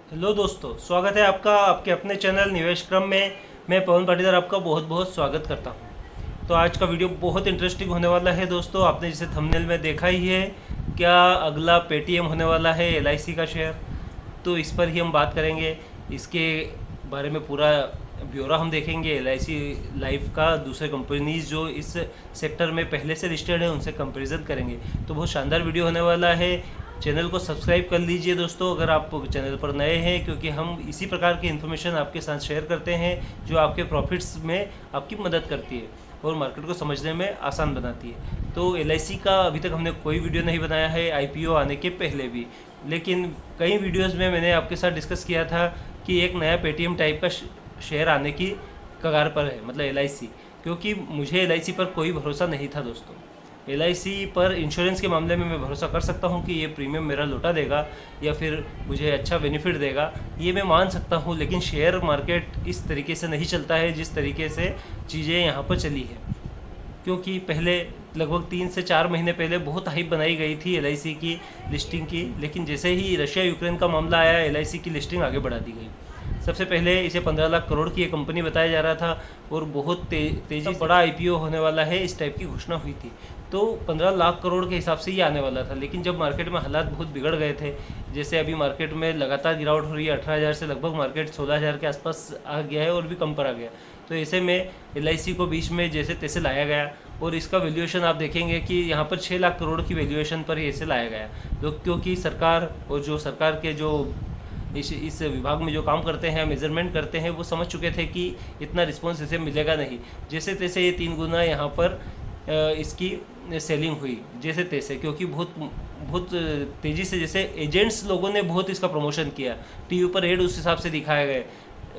Hello दोस्तों, स्वागत है आपका आपके अपने चैनल निवेश क्रम में। मैं पवन पाटीदार आपका बहुत बहुत स्वागत करता हूं। तो आज का वीडियो बहुत इंटरेस्टिंग होने वाला है दोस्तों। आपने जिसे थंबनेल में देखा ही है, क्या अगला पेटीएम होने वाला है एलआईसी का शेयर। तो इस पर ही हम बात करेंगे। इसके बारे में पूरा ब्यौरा हम देखेंगे। एलआईसी लाइफ का दूसरे कंपनीज जो इस सेक्टर में पहले से लिस्टेड है उनसे कंपैरिजन करेंगे। तो बहुत शानदार वीडियो होने वाला है। चैनल को सब्सक्राइब कर लीजिए दोस्तों अगर आप चैनल पर नए हैं, क्योंकि हम इसी प्रकार की इन्फॉर्मेशन आपके साथ शेयर करते हैं जो आपके प्रॉफिट्स में आपकी मदद करती है और मार्केट को समझने में आसान बनाती है। तो एलआईसी का अभी तक हमने कोई वीडियो नहीं बनाया है, आईपीओ आने के पहले भी, लेकिन कई वीडियोस में मैंने आपके साथ डिस्कस किया था कि एक नया पेटीएम टाइप का शेयर आने की कगार पर है, मतलब एलआईसी। क्योंकि मुझे एलआईसी पर कोई भरोसा नहीं था दोस्तों। एलआईसी पर इंश्योरेंस के मामले में मैं भरोसा कर सकता हूं कि ये प्रीमियम मेरा लौटा देगा या फिर मुझे अच्छा बेनिफिट देगा, ये मैं मान सकता हूं। लेकिन शेयर मार्केट इस तरीके से नहीं चलता है जिस तरीके से चीज़ें यहाँ पर चली है। क्योंकि पहले लगभग 3 से 4 महीने पहले बहुत हाइप बनाई गई थी एलआईसी की लिस्टिंग की, लेकिन जैसे ही रशिया यूक्रेन का मामला आया एलआईसी की लिस्टिंग आगे बढ़ा दी गई। सबसे पहले इसे 15 लाख करोड़ की एक कंपनी बताया जा रहा था और बहुत तेज़ी से बड़ा आईपीओ होने वाला है, इस टाइप की घोषणा हुई थी। तो 15 लाख करोड़ के हिसाब से ये आने वाला था। लेकिन जब मार्केट में हालात बहुत बिगड़ गए थे, जैसे अभी मार्केट में लगातार गिरावट हो रही है, 18,000 से लगभग मार्केट 16,000 के आसपास आ गया है और भी कम पर आ गया। तो ऐसे में एलआईसी को बीच में जैसे तैसे लाया गया और इसका वैल्यूएशन आप देखेंगे कि यहाँ पर 6 लाख करोड़ की वैल्यूएशन पर ही ऐसे लाया गया। तो क्योंकि सरकार और जो सरकार के जो इस विभाग में जो काम करते हैं, मेजरमेंट करते हैं, वो समझ चुके थे कि इतना रिस्पॉन्स इसे मिलेगा नहीं। जैसे तैसे ये 3 गुना यहाँ पर इसकी सेलिंग हुई जैसे तैसे, क्योंकि बहुत तेज़ी से, जैसे एजेंट्स लोगों ने बहुत इसका प्रमोशन किया, टीवी पर एड उस हिसाब से दिखाए गए।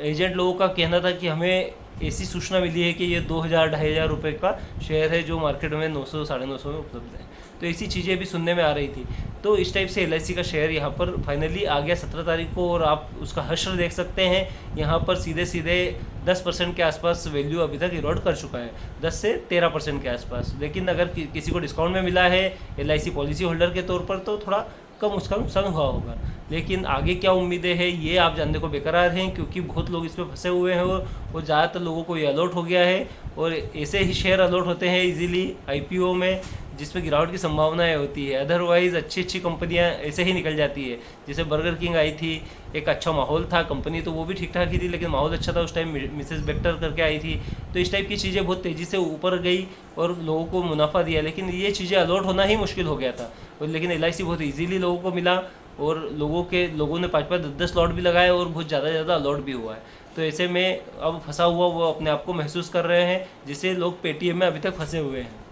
एजेंट लोगों का कहना था कि हमें ऐसी सूचना मिली है कि ये 2,000-2,500 रुपये का शेयर है जो मार्केट में 900 साढ़े 900 में उपलब्ध है। तो ऐसी चीज़ें भी सुनने में आ रही थी। तो इस टाइप से एलआईसी का शेयर यहाँ पर फाइनली आ गया 17 तारीख को, और आप उसका हश्र देख सकते हैं। यहाँ पर सीधे सीधे 10% के आसपास वैल्यू अभी तक इरोड कर चुका है, 10 से 13% के आसपास। लेकिन अगर किसी को डिस्काउंट में मिला है एलआईसी पॉलिसी होल्डर के तौर पर, तो थोड़ा कम उसका नुकसान हुआ होगा। लेकिन आगे क्या उम्मीदें हैं ये आप जानने को बेकरार हैं, क्योंकि बहुत लोग इसमें फंसे हुए हैं और ज़्यादातर लोगों को ये अलॉट हो गया है। और ऐसे ही शेयर अलॉट होते हैं इजीली आईपीओ में, जिसमें गिरावट की संभावनाएं होती है। अदरवाइज़ अच्छी अच्छी कंपनियां ऐसे ही निकल जाती है। जैसे बर्गर किंग आई थी, एक अच्छा माहौल था, कंपनी तो वो भी ठीक ठाक ही थी, लेकिन माहौल अच्छा था उस टाइम, मिसेस बेक्टर करके आई थी। तो इस टाइप की चीज़ें बहुत तेज़ी से ऊपर गई और लोगों को मुनाफा दिया। लेकिन ये चीज़ें अलॉट होना ही मुश्किल हो गया था, लेकिन एलआईसी बहुत ईजीली लोगों को मिला और लोगों ने 5-5 10-10 लॉट भी लगाए और बहुत ज़्यादा अलॉट भी हुआ है। तो ऐसे में अब फंसा हुआ वो अपने आप को महसूस कर रहे हैं, जिससे लोग पेटीएम में अभी तक फंसे हुए हैं।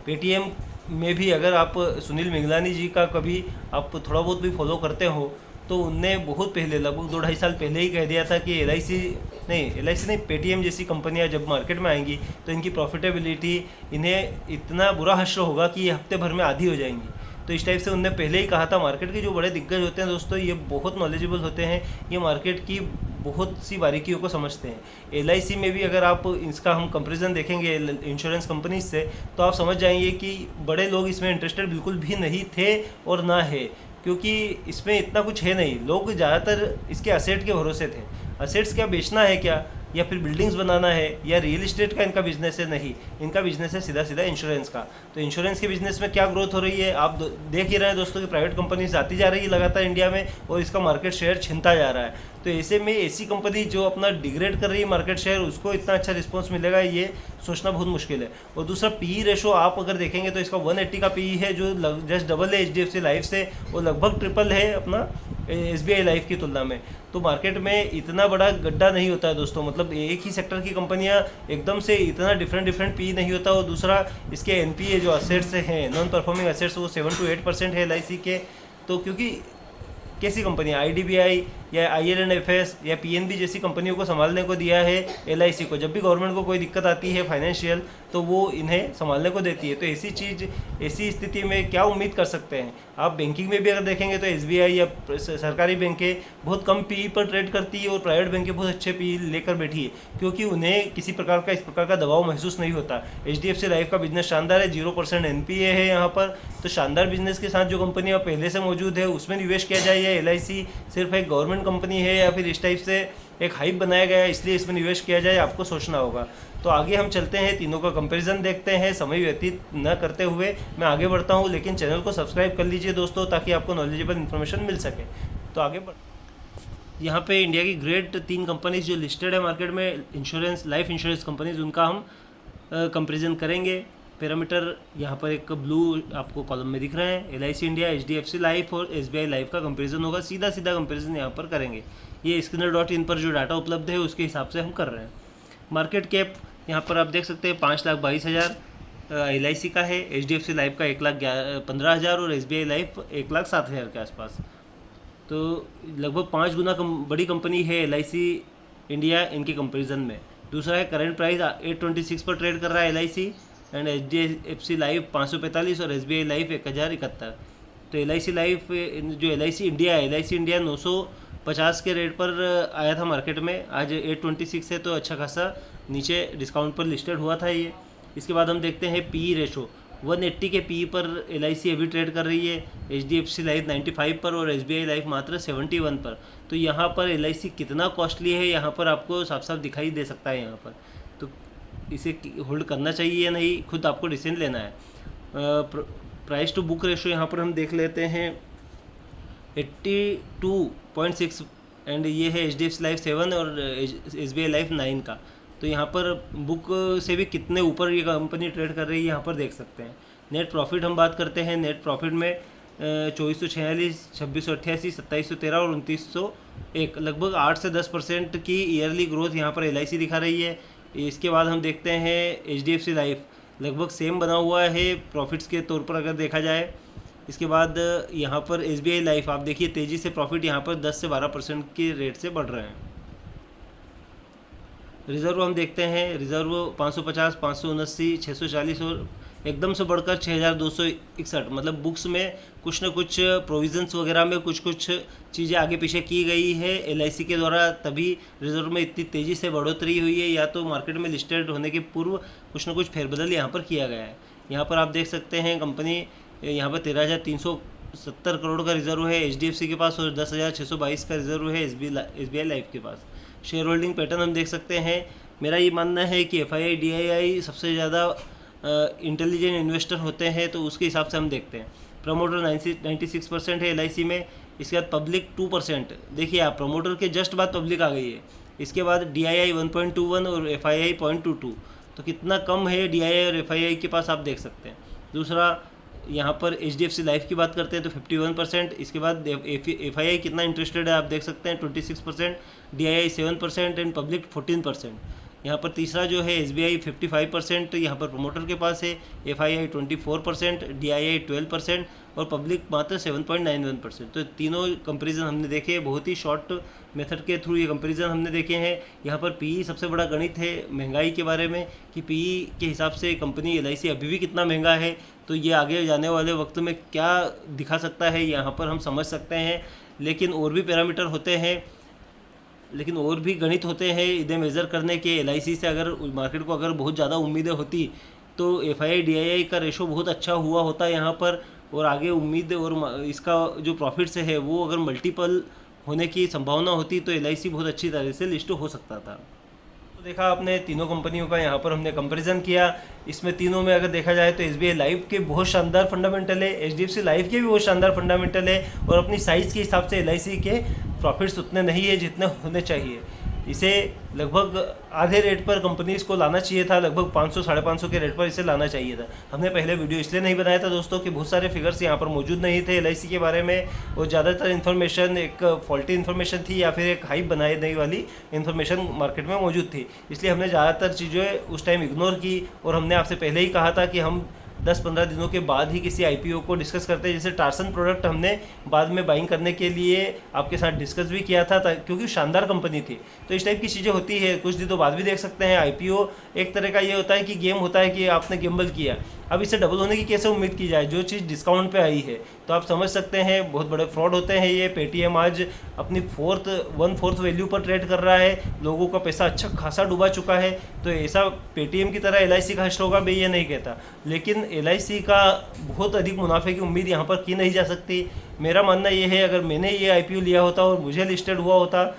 पेटीएम में भी अगर आप सुनील मिगलानी जी का कभी आप थोड़ा बहुत भी फॉलो करते हो, तो उनने बहुत पहले, लगभग 2-2.5 साल पहले ही कह दिया था कि एलआईसी नहीं, पेटीएम जैसी कंपनियां जब मार्केट में आएंगी तो इनकी प्रॉफिटेबिलिटी, इन्हें इतना बुरा हश्र होगा कि ये हफ्ते भर में आधी हो जाएंगी। तो इस टाइप से उनने पहले ही कहा था। मार्केट के जो बड़े दिग्गज होते हैं दोस्तों, ये बहुत नॉलेजेबल होते हैं, ये मार्केट की बहुत सी बारीकियों को समझते हैं। एलआईसी में भी अगर आप इसका हम कंपैरिजन देखेंगे इंश्योरेंस कंपनीज से, तो आप समझ जाएंगे कि बड़े लोग इसमें इंटरेस्टेड बिल्कुल भी नहीं थे और ना है, क्योंकि इसमें इतना कुछ है नहीं। लोग ज़्यादातर इसके असेट के भरोसे थे। असेट्स क्या बेचना है क्या, या फिर बिल्डिंग्स बनाना है, या रियल इस्टेट का इनका बिजनेस है? नहीं, इनका बिजनेस है सीधा सीधा इंश्योरेंस का। तो इंश्योरेंस के बिजनेस में क्या ग्रोथ हो रही है आप देख ही रहे हैं दोस्तों कि प्राइवेट कंपनीज आती जा रही है लगातार इंडिया में और इसका मार्केट शेयर छिनता जा रहा है। तो ऐसे में ऐसी कंपनी जो अपना डिग्रेड कर रही है मार्केट शेयर, उसको इतना अच्छा रिस्पॉन्स मिलेगा ये सोचना बहुत मुश्किल है। और दूसरा पी रेशो आप अगर देखेंगे तो इसका 180 का पी है, जो जस्ट डबल है एचडीएफसी लाइफ से, और लगभग ट्रिपल है अपना एसबीआई लाइफ की तुलना में। तो मार्केट में इतना बड़ा गड्ढा नहीं होता है दोस्तों, मतलब एक ही सेक्टर की कंपनियां एकदम से इतना डिफरेंट पी नहीं होता। और दूसरा इसके एनपीए जो असेट्स हैं, नॉन परफॉर्मिंग असेट्स, वो 7 to 8% है एलआईसी के। तो क्योंकि कैसी कंपनी, आईडीबीआई या आईएलएनएफएस या पीएनबी जैसी कंपनियों को संभालने को दिया है एलआईसी को। जब भी गवर्नमेंट को कोई दिक्कत आती है फाइनेंशियल, तो वो इन्हें संभालने को देती है। तो ऐसी स्थिति में क्या उम्मीद कर सकते हैं आप? बैंकिंग में भी अगर देखेंगे तो एसबीआई या सरकारी बैंकें बहुत कम पी पर ट्रेड करती है और प्राइवेट बैंकें बहुत अच्छे पी लेकर बैठी है, क्योंकि उन्हें किसी प्रकार का इस प्रकार का दबाव महसूस नहीं होता। एचडीएफसी लाइफ का बिजनेस शानदार है, 0% एनपीए है यहाँ पर। तो शानदार बिजनेस के साथ जो कंपनियाँ पहले से मौजूद है उसमें निवेश किया जाए, या एलआईसी सिर्फ एक गवर्नमेंट इम्पोर्टेंट कंपनी है या फिर इस टाइप से एक हाइप बनाया गया है इसलिए इसमें निवेश किया जाए, आपको सोचना होगा। तो आगे हम चलते हैं, तीनों का कंपैरिजन देखते हैं। समय व्यतीत न करते हुए मैं आगे बढ़ता हूँ, लेकिन चैनल को सब्सक्राइब कर लीजिए दोस्तों, ताकि आपको नॉलेजेबल इन्फॉर्मेशन मिल सके। तो आगे बढ़ यहाँ पे इंडिया की ग्रेट 3 कंपनीज जो लिस्टेड है मार्केट में, इंश्योरेंस लाइफ इंश्योरेंस कंपनीज, उनका हम कंपैरिजन करेंगे। पैरामीटर यहाँ पर एक ब्लू आपको कॉलम में दिख रहे हैं, LIC इंडिया, HDFC लाइफ और SBI लाइफ का कंपैरिजन होगा। सीधा कंपैरिजन यहाँ पर करेंगे। ये Skinner.in पर जो डाटा उपलब्ध है उसके हिसाब से हम कर रहे हैं। मार्केट कैप यहाँ पर आप देख सकते हैं 5,22,000 LIC का है, HDFC लाइफ का 1,15,000 और SBI लाइफ 1,07,000 के आसपास। तो लगभग 5 गुना बड़ी कंपनी है LIC इंडिया इनके कंपैरिजन में। दूसरा है करंट प्राइस 826 पर ट्रेड कर रहा है LIC एंड HDFC लाइफ 545 और SBI लाइफ 1,071। तो LIC लाइफ जो LIC इंडिया है, LIC इंडिया 950 के रेट पर आया था मार्केट में, आज 826 है, तो अच्छा खासा नीचे डिस्काउंट पर लिस्टेड हुआ था ये। इसके बाद हम देखते हैं PE रेशो 180 के PE पर LIC अभी ट्रेड कर रही है, HDFC लाइफ 95 पर और SBI लाइफ मात्र 71 पर। तो यहाँ पर LIC कितना कॉस्टली है यहाँ पर आपको साफ साफ दिखाई दे सकता है यहाँ पर। तो इसे होल्ड करना चाहिए या नहीं, खुद आपको डिसीजन लेना है। प्राइस टू बुक रेशो यहाँ पर हम देख लेते हैं 82.6 एंड ये है HDFC लाइफ 7 और SBI लाइफ 9 का। तो यहाँ पर बुक से भी कितने ऊपर ये कंपनी ट्रेड कर रही है यहाँ पर देख सकते हैं। नेट प्रॉफिट हम बात करते हैं, नेट प्रॉफिट में 2446, 2688, 2713 और 2901, लगभग 8 से 10% की ईयरली ग्रोथ यहाँ पर LIC दिखा रही है। इसके बाद हम देखते हैं HDFC लाइफ, लगभग सेम बना हुआ है प्रॉफिट्स के तौर पर अगर देखा जाए। इसके बाद यहाँ पर SBI लाइफ आप देखिए तेज़ी से प्रॉफिट यहाँ पर 10 से 12% के रेट से बढ़ रहे हैं। रिज़र्व हम देखते हैं, रिज़र्व 550, 579, 640 और एकदम से बढ़कर 6,261। मतलब बुक्स में कुछ न कुछ प्रोविजंस वगैरह में कुछ चीज़ें आगे पीछे की गई है LIC के द्वारा, तभी रिज़र्व में इतनी तेज़ी से बढ़ोतरी हुई है, या तो मार्केट में लिस्टेड होने के पूर्व कुछ न कुछ फेरबदल यहाँ पर किया गया है। यहाँ पर आप देख सकते हैं कंपनी यहाँ पर 13,370 करोड़ का रिज़र्व है HDFC के पास और 10,622 का रिज़र्व है SBI लाइफ के पास। शेयर होल्डिंग पैटर्न हम देख सकते हैं। मेरा ये मानना है कि FII DII सबसे ज़्यादा इंटेलिजेंट इन्वेस्टर होते हैं, तो उसके हिसाब से हम देखते हैं। प्रमोटर 96% है LIC में। इसके बाद पब्लिक 2%, देखिए आप प्रमोटर के जस्ट बाद पब्लिक आ गई है। इसके बाद DII 1.21 और FII 0.22, तो कितना कम है DII और FII के पास आप देख सकते हैं। दूसरा यहाँ पर HDFC लाइफ की बात करते हैं तो 51%। इसके बाद FII कितना इंटरेस्टेड है आप देख सकते हैं 26%, DII 7% एंड पब्लिक 14%। यहाँ पर तीसरा जो है SBI 55% यहाँ पर प्रमोटर के पास है, FII 24%, DII 12% और पब्लिक मात्र 7.91%। तो तीनों कंपैरिजन हमने देखे, बहुत ही शॉर्ट मेथड के थ्रू ये कंपैरिजन हमने देखे हैं। यहाँ पर PE सबसे बड़ा गणित है महंगाई के बारे में कि PE के हिसाब से कंपनी LIC अभी भी कितना महंगा है, तो ये आगे जाने वाले वक्त में क्या दिखा सकता है यहाँ पर हम समझ सकते हैं। लेकिन और भी पैरामीटर होते हैं, लेकिन और भी गणित होते हैं इन्हें मेज़र करने के। LIC से अगर मार्केट को अगर बहुत ज़्यादा उम्मीदें होती तो FII DII का रेशो बहुत अच्छा हुआ होता यहाँ पर, और आगे उम्मीद और इसका जो प्रॉफिट्स है वो अगर मल्टीपल होने की संभावना होती तो LIC बहुत अच्छी तरह से लिस्ट हो सकता था। तो देखा आपने तीनों कंपनियों का यहाँ पर हमने कंपैरिजन किया। इसमें तीनों में अगर देखा जाए तो SBI लाइफ के बहुत शानदार फंडामेंटल है, HDFC लाइफ के भी बहुत शानदार फंडामेंटल है, और अपनी साइज़ के हिसाब से LIC के प्रॉफिट्स उतने नहीं है जितने होने चाहिए। इसे लगभग आधे रेट पर कंपनीज़ को लाना चाहिए था, लगभग 500 साढ़े 500 के रेट पर इसे लाना चाहिए था। हमने पहले वीडियो इसलिए नहीं बनाया था दोस्तों कि बहुत सारे फिगर्स यहाँ पर मौजूद नहीं थे LIC के बारे में, और ज़्यादातर इन्फॉर्मेशन एक फॉल्टी इन्फॉर्मेशन थी या फिर एक हाइप बनाने वाली इन्फॉर्मेशन मार्केट में मौजूद थी। इसलिए हमने ज़्यादातर चीज़ें उस टाइम इग्नोर की, और हमने आपसे पहले ही कहा था कि हम 10-15 दिनों के बाद ही किसी IPO को डिस्कस करते हैं। जैसे टार्सन प्रोडक्ट हमने बाद में बाइंग करने के लिए आपके साथ डिस्कस भी किया था क्योंकि शानदार कंपनी थी। तो इस टाइप की चीज़ें होती है, कुछ दिनों बाद भी देख सकते हैं। IPO एक तरह का ये होता है कि गेम होता है कि आपने गेम्बल किया, अब इसे डबल होने की कैसे उम्मीद की जाए, जो चीज़ डिस्काउंट पे आई है। तो आप समझ सकते हैं बहुत बड़े फ्रॉड होते हैं ये। पेटीएम आज अपनी 1/4 वैल्यू पर ट्रेड कर रहा है, लोगों का पैसा अच्छा खासा डूबा चुका है। तो ऐसा पेटीएम की तरह LIC का हश्र होगा, मैं ये नहीं कहता, लेकिन LIC का बहुत अधिक मुनाफे की उम्मीद यहाँ पर की नहीं जा सकती। मेरा मानना ये है, अगर मैंने ये IPO लिया होता और मुझे लिस्टेड हुआ होता,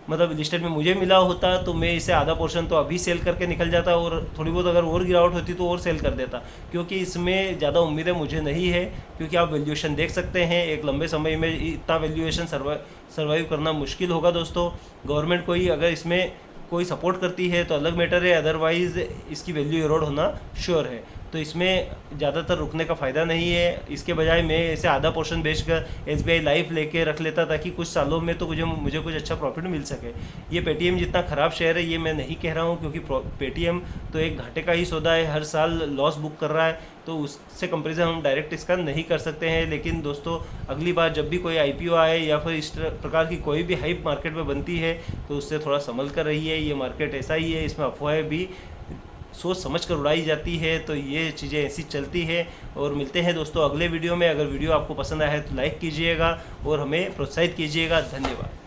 मतलब लिस्टेड में मुझे मिला होता, तो मैं इसे आधा पोर्शन तो अभी सेल करके निकल जाता और थोड़ी बहुत अगर और गिरावट होती तो और सेल कर देता, क्योंकि इसमें ज़्यादा उम्मीदें मुझे नहीं है। क्योंकि आप वैल्यूएशन देख सकते हैं, एक लंबे समय में इतना वैल्यूएशन सर्वाइव करना मुश्किल होगा दोस्तों। गवर्नमेंट कोई अगर इसमें कोई सपोर्ट करती है तो अलग मैटर है, अदरवाइज़ इसकी वैल्यू इरोड होना श्योर है। तो इसमें ज़्यादातर रुकने का फ़ायदा नहीं है। इसके बजाय मैं इसे आधा पोर्शन बेचकर SBI लाइफ लेके रख लेता, ताकि कुछ सालों में तो मुझे कुछ अच्छा प्रॉफिट मिल सके। ये पेटीएम जितना ख़राब शेयर है ये मैं नहीं कह रहा हूँ, क्योंकि पेटीएम तो एक घाटे का ही सौदा है, हर साल लॉस बुक कर रहा है, तो उससे कंपेरिजन हम डायरेक्ट इसका नहीं कर सकते हैं। लेकिन दोस्तों, अगली बार जब भी कोई IPO आए या फिर इस प्रकार की कोई भी हाइप मार्केट में बनती है तो उससे थोड़ा संभल कर रहिए। ये मार्केट ऐसा ही है, इसमें अफवाहें भी सोच समझ कर उड़ाई जाती है, तो ये चीज़ें ऐसी चलती है। और मिलते हैं दोस्तों अगले वीडियो में। अगर वीडियो आपको पसंद आया है तो लाइक कीजिएगा और हमें प्रोत्साहित कीजिएगा। धन्यवाद।